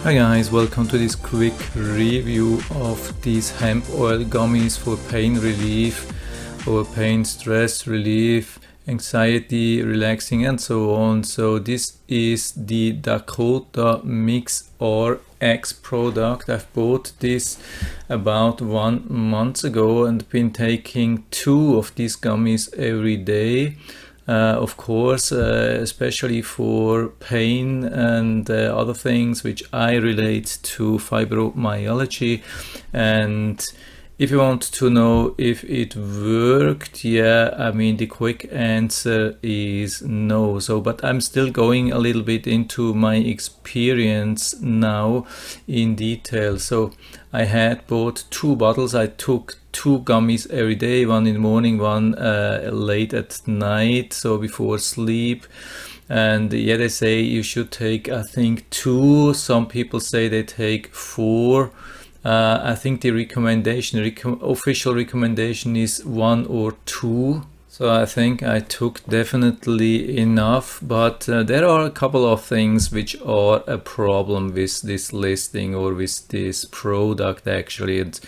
Hi guys, welcome to this quick review of these hemp oil gummies for pain relief or pain, stress relief, anxiety, relaxing and so on. So this is the Dakota MixRx product. I've bought this about 1 month ago and been taking 2 of these gummies every day. Of course, especially for pain and other things which I relate to fibromyalgia. And if you want to know if it worked, I mean the quick answer is no. But I'm still going a little bit into my experience now in detail. So I had bought 2 bottles. I took 2 gummies every day, one in the morning, one late at night, so before sleep. And they say you should take, I think, 2. Some people say they take 4. I think the official recommendation is 1 or 2. So I think I took definitely enough, but there are a couple of things which are a problem with this listing or with this product actually. It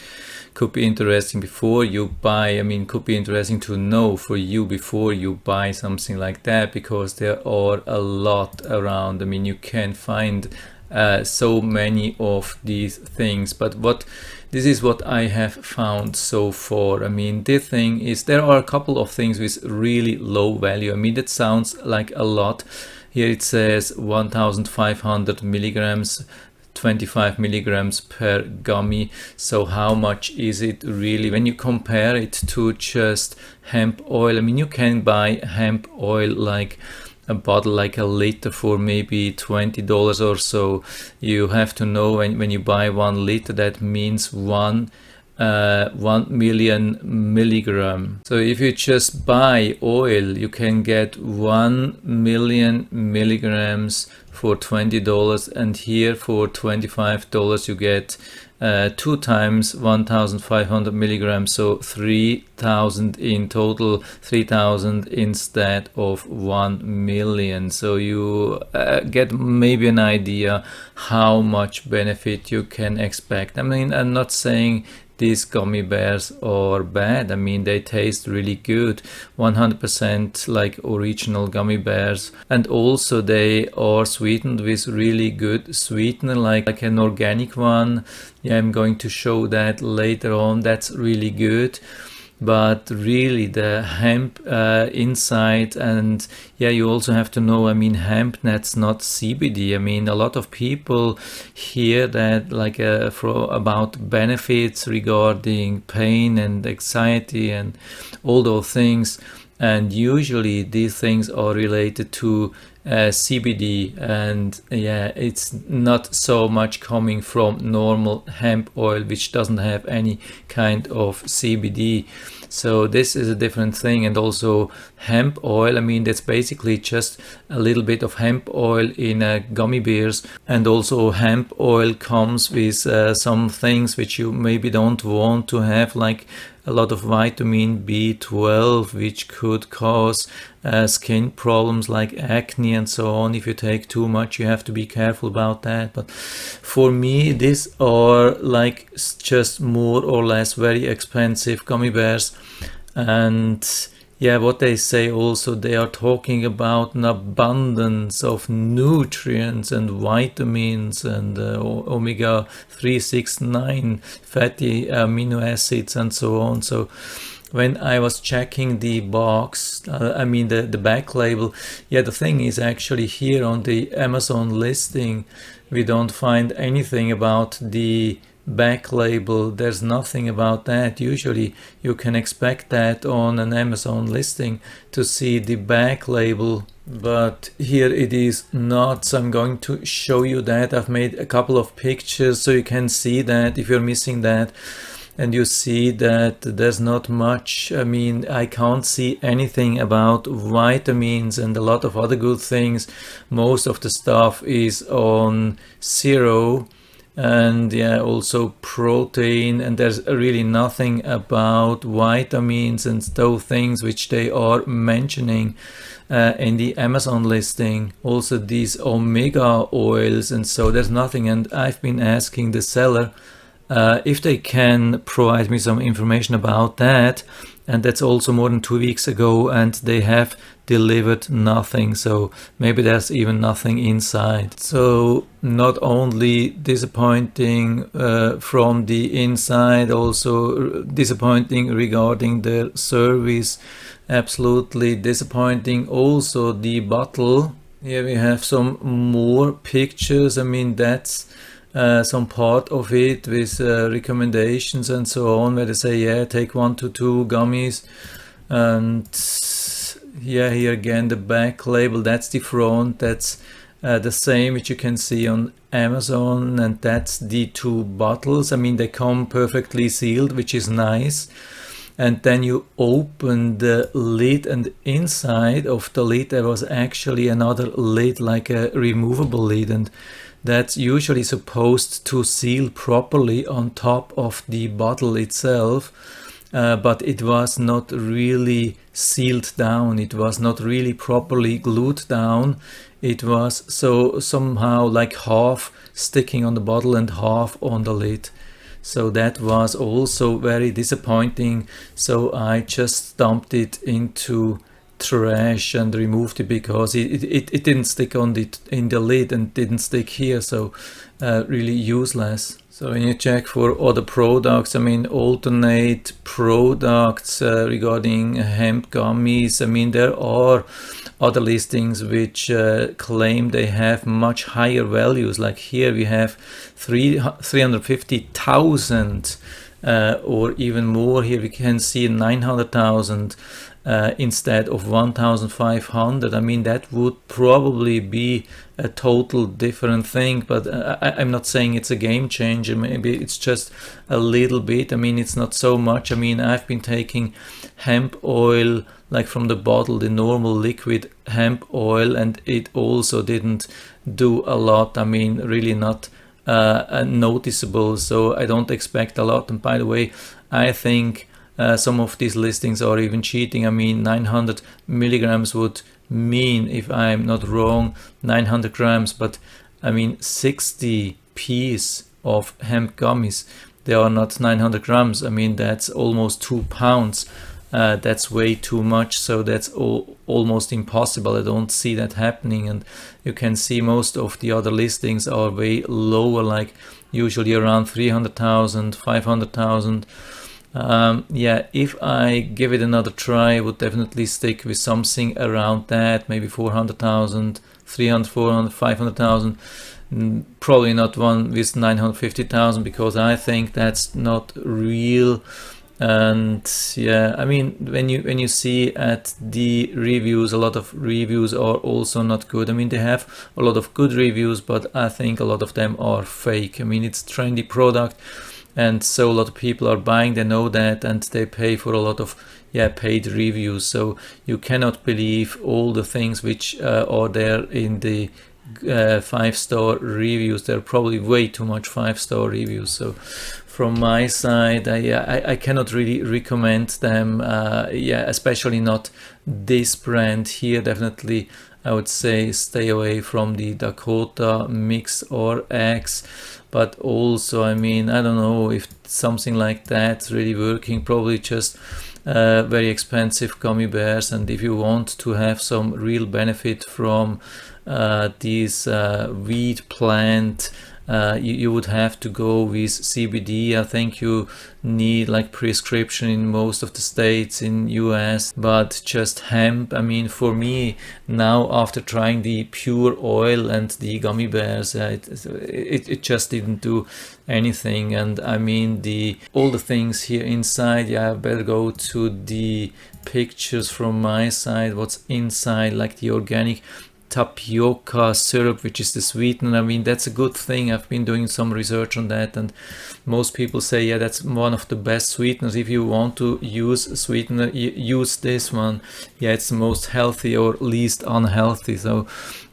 could be interesting before you buy, could be interesting to know for you before you buy something like that, because there are a lot around. You can find so many of these things, but this is what I have found so far. The thing is, there are a couple of things with really low value. That sounds like a lot. Here it says 1500 milligrams, 25 milligrams per gummy. So how much is it really when you compare it to just hemp oil? You can buy hemp oil like a bottle, like a liter, for maybe $20 or so. You have to know when you buy 1 liter, that means 1 million milligram. So if you just buy oil, you can get 1 million milligrams for $20, and here for $25 you get 2 times 1500 milligrams, so 3000 in total, 3000 instead of 1 million. So you get maybe an idea how much benefit you can expect. I'm not saying these gummy bears are bad. They taste really good, 100% like original gummy bears, and also they are sweetened with really good sweetener, like an organic one. I'm going to show that later on. That's really good. But really the hemp inside, and you also have to know, hemp, that's not CBD. A lot of people hear that about benefits regarding pain and anxiety and all those things, and usually these things are related to CBD, and it's not so much coming from normal hemp oil, which doesn't have any kind of CBD. So this is a different thing. And also hemp oil, that's basically just a little bit of hemp oil in gummy bears. And also hemp oil comes with some things which you maybe don't want to have, like a lot of vitamin B12, which could cause skin problems like acne and so on. If you take too much, you have to be careful about that. But for me, these are like just more or less very expensive gummy bears. And what they say also, they are talking about an abundance of nutrients and vitamins and omega 3, 6, 9 fatty amino acids and so on. So when I was checking the box, the back label, the thing is, actually here on the Amazon listing, we don't find anything about the back label. There's nothing about that. Usually you can expect that on an Amazon listing to see the back label, but here it is not. So I'm going to show you that. I've made a couple of pictures so you can see that if you're missing that. And you see that there's not much. I can't see anything about vitamins and a lot of other good things. Most of the stuff is on 0. and yeah, also protein, and there's really nothing about vitamins and those things which they are mentioning in the Amazon listing. Also these omega oils, and so there's nothing. And I've been asking the seller if they can provide me some information about that, and that's also more than 2 weeks ago, and they have delivered nothing. So maybe there's even nothing inside. So not only disappointing from the inside, also disappointing regarding their service. Absolutely disappointing. Also the bottle. Here we have some more pictures. I mean, that's some part of it with recommendations and so on, where they say, yeah, take 1 to 2 gummies. And yeah, here again the back label, that's the front, that's the same which you can see on Amazon, and that's the 2 bottles. I mean, they come perfectly sealed, which is nice. And then you open the lid, and inside of the lid there was actually another lid, like a removable lid, and that's usually supposed to seal properly on top of the bottle itself, but it was not really sealed down, it was not really properly glued down. It was so somehow like half sticking on the bottle and half on the lid. So that was also very disappointing. So I just dumped it into trash and removed it, because it didn't stick on in the lid and didn't stick here, so really useless. So when you check for other products, I mean, alternate products regarding hemp gummies, I mean, there are other listings which claim they have much higher values. Like here we have 350,000 or even more. Here we can see 900,000 instead of 1,500. I mean, that would probably be a total different thing, but I'm not saying it's a game changer. Maybe it's just a little bit. I mean, it's not so much. I mean, I've been taking hemp oil, like from the bottle, the normal liquid hemp oil, and it also didn't do a lot. I mean, really not noticeable, so I don't expect a lot. And by the way, I think some of these listings are even cheating. I mean, 900 milligrams would mean, if I'm not wrong, 900 grams, but I mean 60 pieces of hemp gummies, they are not 900 grams. I mean, that's almost 2 pounds. That's way too much, so that's almost impossible. I don't see that happening. And you can see most of the other listings are way lower, like usually around 300,000, 500,000. Yeah, if I give it another try, I would definitely stick with something around that, maybe 400,000, 300, 400, 500,000. Probably not one with 950,000, because I think that's not real. And yeah, I mean, when you see at the reviews, a lot of reviews are also not good. I mean, they have a lot of good reviews, but I think a lot of them are fake. I mean, it's a trendy product, and so a lot of people are buying, they know that, and they pay for a lot of paid reviews. So you cannot believe all the things which are there in the 5-star reviews. There are probably way too much 5-star reviews. So from my side, I cannot really recommend them, especially not this brand here. Definitely I would say stay away from the Dakota MixRx. But also, I mean, I don't know if something like that's really working. Probably just very expensive gummy bears. And if you want to have some real benefit from these weed plant, you would have to go with CBD. I think you need like prescription in most of the states in US, but just hemp, I mean, for me now, after trying the pure oil and the gummy bears, it just didn't do anything. And I mean, all the things here inside, I better go to the pictures from my side, what's inside, like the organic tapioca syrup, which is the sweetener. I mean, that's a good thing. I've been doing some research on that, and most people say, that's one of the best sweeteners. If you want to use a sweetener, use this one. It's the most healthy or least unhealthy. So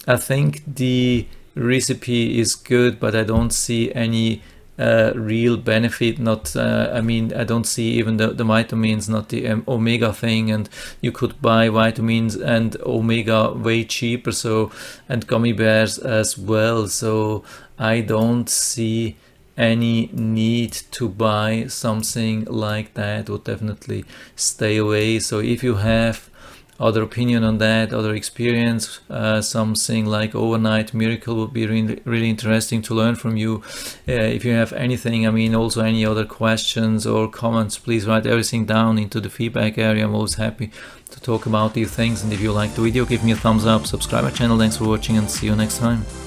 I think the recipe is good, but I don't see any real benefit. Not I mean, I don't see even the vitamins, not the omega thing, and you could buy vitamins and omega way cheaper, so, and gummy bears as well. So I don't see any need to buy something like that. Would definitely stay away. So if you have other opinion on that, other experience, something like overnight miracle would be really, really interesting to learn from you. If you have anything, I mean, also any other questions or comments, please write everything down into the feedback area. I'm always happy to talk about these things. And if you like the video, give me a thumbs up, subscribe my channel. Thanks for watching, and see you next time.